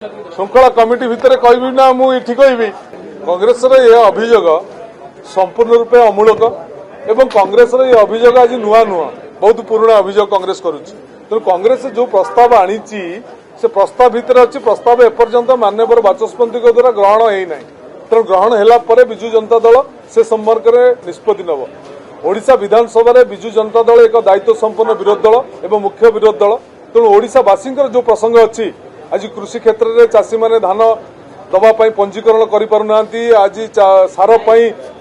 ଶୃଙ୍ଖଳା କମିଟି ଭିତରେ କହିବି ନା ମୁଁ ଏଠି କହିବି କଂଗ୍ରେସର ଏ ଅଭିଯୋଗ ସମ୍ପୂର୍ଣ୍ଣ ରୂପେ ଅମୂଳକ ଏବଂ କଂଗ୍ରେସର ଏ ଅଭିଯୋଗ ଆଜି ନୂଆ ନୁହଁ ବହୁତ ପୁରୁଣା ଅଭିଯୋଗ କଂଗ୍ରେସ କରୁଛି ତେଣୁ କଂଗ୍ରେସ जो प्रस्ताव आनीची से प्रस्ताव भितर अच्छी प्रस्ताव एपर्यंत माननीय बाचस्पति द्वारा ग्रहण होना तेणु ग्रहण है विजु जनता दल से संपर्क में निष्पत्ति नब ओडिशा विधानसभा विजु जनता दल एक दायित्व संपन्न विरोधी दल एवं मुख्य विरोधी दल तेणु ओडिशावासी जो प्रसंग अच्छी आज कृषि क्षेत्र में चाषी मैंने धान दवाई पंजीकरण करें आज सार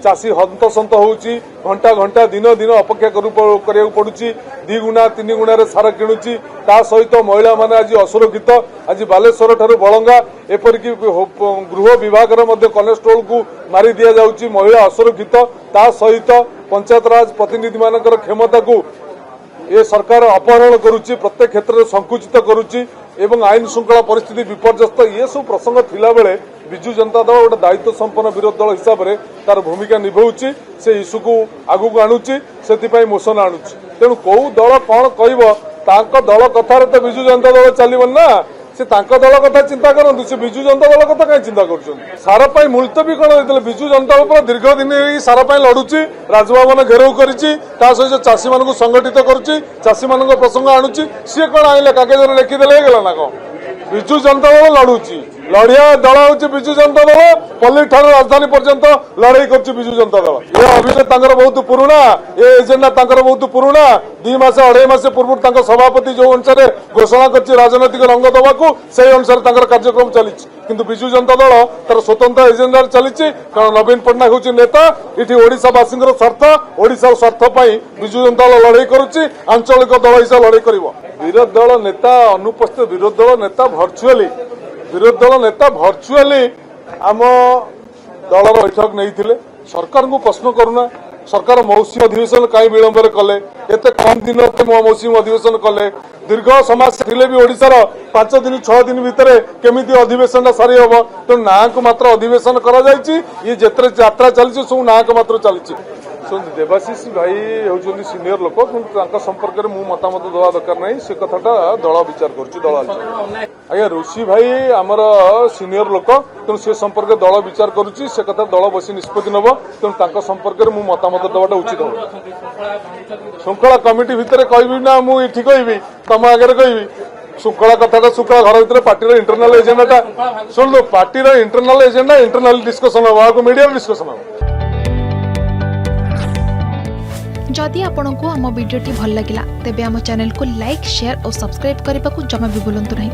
चाषी हंतसंत होची घंटा घंटा दिन दिन अपेक्षा करा पड़ुची 2 गुणा 3 गुणा सार किणुची ता सहित महिला माने आज असुरक्षित आज बालेश्वर ठारू बलंगा एपरिक गृह विभाग कनेस्टेबल को मारी दि जाउची महिला असुरक्षित ता सहित पंचायत राज प्रतिनिधि मानकर क्षमता को ये सरकार अपहरण करुच्ची प्रत्येक क्षेत्र में संकुचित करुच्ची एवं आईन श्रृंखला परिस्थिति विपर्यस्त ये सब प्रसंग थिला बेले विजु जनता दल गोटे दायित्व संपन्न विरोधी दल हिसाब से तार भूमिका निभाऊची से इश्यू को आगू आणुची से मोशन आणुची तेणु कौ दल कौन कह दल कथार तो विजु जनता दल चलो ना से दल कथा चिंता करते से विजु जनता दल कथा कहीं चिंता कर सार मुलतवी कौन होता विजु जनता दल दीर्घ दिन सार लड़ुची राजभवन घेराव कर सहित चाषी मान संगठित करुच्ची मान प्रसंग आणुची सी कौन आइले कागज लिखिदे गला ना कौन विजु जनता दल लड़ुची लड़िया दल हूँ विजु जनता दल पल्ली ठार राजधानी पर्यंत लड़ाई कर विजु जनता दल ये अभियोग बहुत पुराणा ये एजेंडा बहुत पुराणा 2 मास 2.5 मास पूर्व सभापति जो अनुसार घोषणा कर राजनैतिक रंग दवाक से अनुसार कार्यक्रम चली किंतु विजु जनता दल तार स्वतंत्र एजेंडा चली कारण नवीन पट्टनायक हूँ नेता ये ओडिशावासी स्वार्थ ओडिशा स्वार्थ विजु जनता दल लड़ाई करुच्ची आंचलिक दल हिसाब लड़ाई कर विरोधी दल नेता अनुपस्थित विरोधी दल नेता भर्चुआली विरोधी दल नेता भर्चुआली आम दल बैठक नहीं सरकार को प्रश्न करूना सरकार मौसुमी अधिवेशन कहीं विलंब कले एत कम दिन मौसुमी अधिवेशन कले दीर्घ समाज थे भी ओडिशार 5 दिन 6 दिन भितर केमिति अधिवेशन सारी हम तेणु ना को मात्र अधिवेशन करा ये जिते यात्रा चली सब ना को मात्र चली देवाशीष भाई होती सीनियर लोक कि संपर्क में मु मतामत दवा दरकार ना से कथाटा दल विचार कर आज्ञा ऋषि भाई आमर सीनियर लोक तेणु से संपर्क दल विचार करुच्ची से कथा दल बसी निष्पत्ति नब तेणु संपर्क में मु मतामत दवाटा उचित हम श्रृंखला कमिटी भितर कहबी ना मुझे कहबी तुम आगे कहबी श्रृंखला कथा श्रृंखला घर भर पार्टी इंटरनाल एजेंडा शुणु party internal agenda internal discussion हम मीडिया डिस्कसन हम जदि आपंक आम भिडी भल लगा तेब आम चैनल को लाइक शेयर और सब्सक्राइब करने को जमा भी भूलु नहीं।